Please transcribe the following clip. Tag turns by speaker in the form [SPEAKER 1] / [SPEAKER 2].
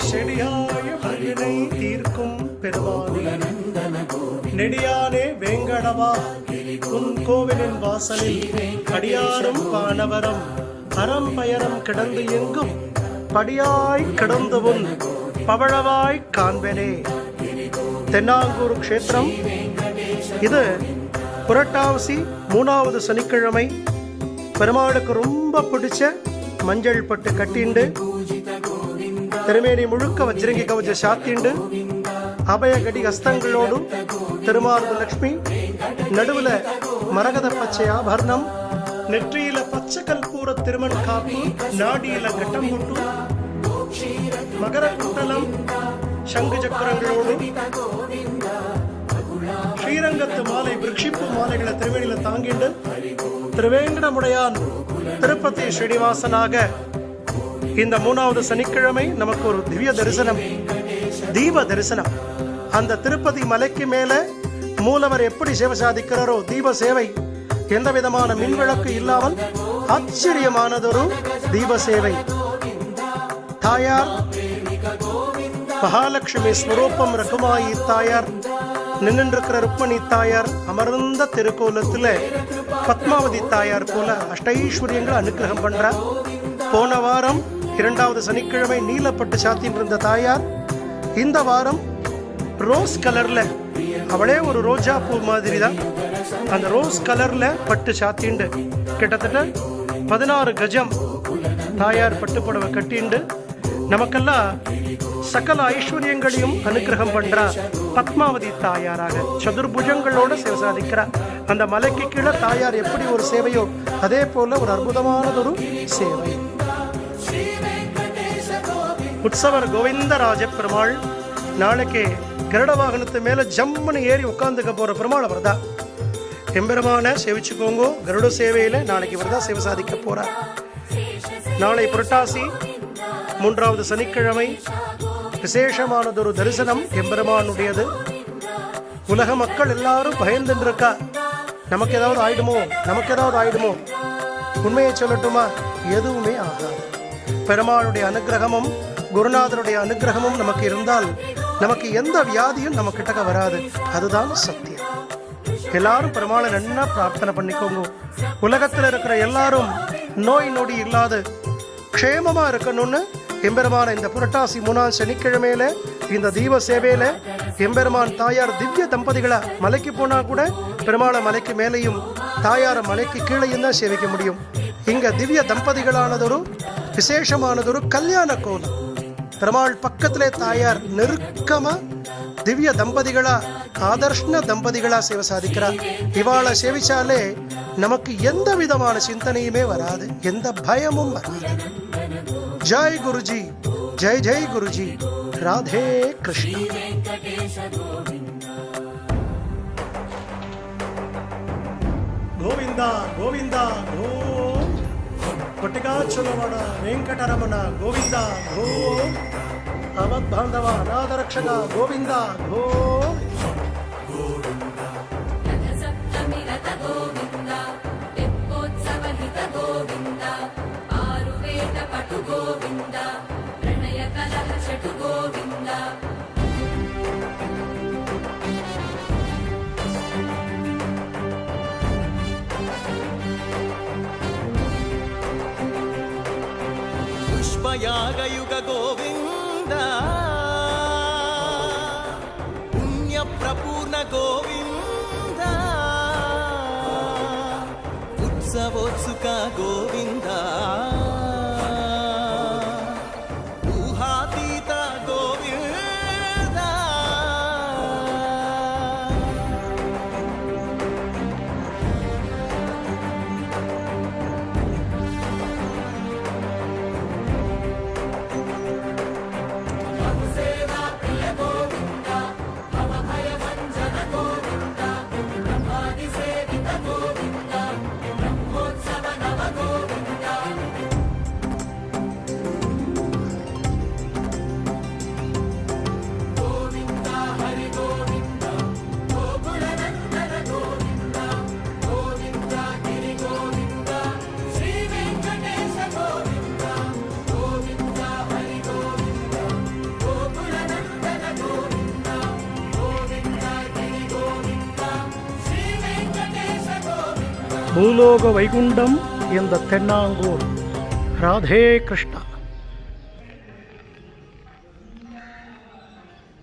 [SPEAKER 1] செடியாய மகிழை தீர்க்கும் பெருமானே, நெடியானே வேங்கடவா, உன் கோவிலின் வாசலில் அடியாரும் வானவரம் அறம் பயணம் கிடந்து எங்கும் படியாய் கிடந்து உன் பவழவாய் காண்பனே. தென்னாங்கூர் க்ஷேத்திரம் இது புரட்டாசி 3வது சனிக்கிழமை. பெருமாளுக்கு ரொம்ப பிடிச்ச மஞ்சள் பட்டு கட்டிண்டு, திருமேனி முழுக்க வஜ்ரங்கி கவச்ச சாத்திண்டு, அபயகடி ஹஸ்தங்களோடு திருமார்பு லட்சுமி, நடுவுல மரகத பச்சை ஆபரணம், நெற்றியில பச்சை கற்பூர திருமண் காப்பு, நாடியில கட்டம் முட்டு, மகர குண்டலம் சங்கு சக்கரங்களோடு ஸ்ரீரங்கத்து மாலை விருட்சிப்பு மாலைகளை திருவேணியில தாங்கிண்டு திருவேங்கடமுடையான் திருப்பதி ஸ்ரீனிவாசனாக இந்த 3வது சனிக்கிழமை நமக்கு ஒரு திவ்ய தரிசனம், தீப தரிசனம். அந்த திருப்பதி மலைக்கு மேல மூலவர் எப்படி சேவை சாதிக்கிறாரோ, தீப சேவை, எந்த விதமான மின்விளக்கு இல்லாமல் ஆச்சரியமானதொரு தீப சேவை. தாயார் மகாலட்சுமி ஸ்வரூபம் ரகுமாயி தாயார் நின்றிருக்கிற ருக்மணி தாயார் அமர்ந்த திருக்கோலத்தில் பத்மாவதி தாயார் போல அஷ்டைஸ்வரியங்களை அனுகிரகம் பண்றா. போன வாரம் 2வது சனிக்கிழமை நீலப்பட்டு சாத்தின் இருந்த தாயார் இந்த வாரம் ரோஸ் கலர்ல, அவளே ஒரு ரோஜா பூ மாதிரி தான், அந்த ரோஸ் கலர்ல பட்டு சாத்திண்டு கிட்டத்தட்ட 16 கஜம் தாயார் பட்டு புடவை கட்டிண்டு நமக்கெல்லாம் சகல ஐஸ்வர்யங்களையும் அனுகிரகம் பண்றா. பத்மாவதி தாயாராக சதுர்புஜங்களோட சேவை சாதிக்கிறார். அந்த மலைக்கு கீழே தாயார் எப்படி ஒரு சேவையோ அதே போல ஒரு அற்புதமானதொரு சேவை. உற்சவர் கோவிந்தராஜ பெருமாள் நாளைக்கு கருட வாகனத்து மேல ஜம்முன்னு ஏறி உட்காந்துக்க போற பெருமாள் அவர்தா. எம்பெருமான சேவிச்சுக்கோங்க. கருட சேவையில நாளைக்கு இவர்தான் சேவை சாதிக்க போறார். நாளை புரட்டாசி 3வது சனிக்கிழமை விசேஷமானதொரு தரிசனம் எம்பெருமானுடையது. உலக மக்கள் எல்லாரும் பயந்துட்டு இருக்கா, நமக்கு ஏதாவது ஆயிடுமோ, நமக்கு ஏதாவது ஆயிடுமோ. உண்மையை சொல்லட்டுமா, எதுவுமே ஆகாது. பெருமாளுடைய அனுகிரகமும் குருநாதருடைய அனுகிரகமும் நமக்கு இருந்தால் நமக்கு எந்த வியாதியும் நம்ம கிட்டக்க வராது. அதுதான் சத்தியம். எல்லாரும் பெருமாளை நன்னா பிரார்த்தனை பண்ணிக்கோங்க. உலகத்தில் இருக்கிற எல்லாரும் நோய் நொடி இல்லாத க்ஷேமமா இருக்கணும்னு எம்பெருமான இந்த புரட்டாசி 3ஆம் சனிக்கிழமையில இந்த தீப சேவையில எம்பெருமான் தாயார் திவ்ய தம்பதிகளா மலைக்கு போனா கூட பெருமாளை மலைக்கு மேலையும் தாயார மலைக்கு கீழையும் தான் சேவிக்க முடியும். இங்க திவ்ய தம்பதிகளானதொரு விசேஷமானதொரு கல்யாண கோலம். பெருமாள் பக்கத்திலே தாயார் நெருக்கமா திவ்ய தம்பதிகளா, ஆதர்ஷ்ண தம்பதிகளா சேவை சாதிக்கிறார். இவாளை சேவிச்சாலே நமக்கு எந்த விதமான சிந்தனையுமே வராது, எந்த பயமும் வராது. ஜெய் குருஜி, ஜெய் ஜெய் குருஜி, ராதே கிருஷ்ணா. கோவிந்தா கோவிந்தா கோ கொட்டிகாச்சுலவட வெಂಕಟರಮಣ ಗೋವಿಂದ ಗೋ. ಅವದ್ಬಾಂಧವ ಅನಾಥರಕ್ಷಕ ಗೋವಿಂದ ಗೋ.
[SPEAKER 2] ಯಾಗಯುಗ ಗೋವಿಂದ, ಪುಣ್ಯ ಪ್ರಪೂರ್ಣ ಗೋವಿಂದ, ಉತ್ಸವೋತ್ಸುಕ ಗೋವಿಂದ, ಊಹಾತೀತ ಗೋವಿಂದ.
[SPEAKER 1] பூலோக வைகுண்டம் இந்த தென்னாங்கூர். ராதே கிருஷ்ணா.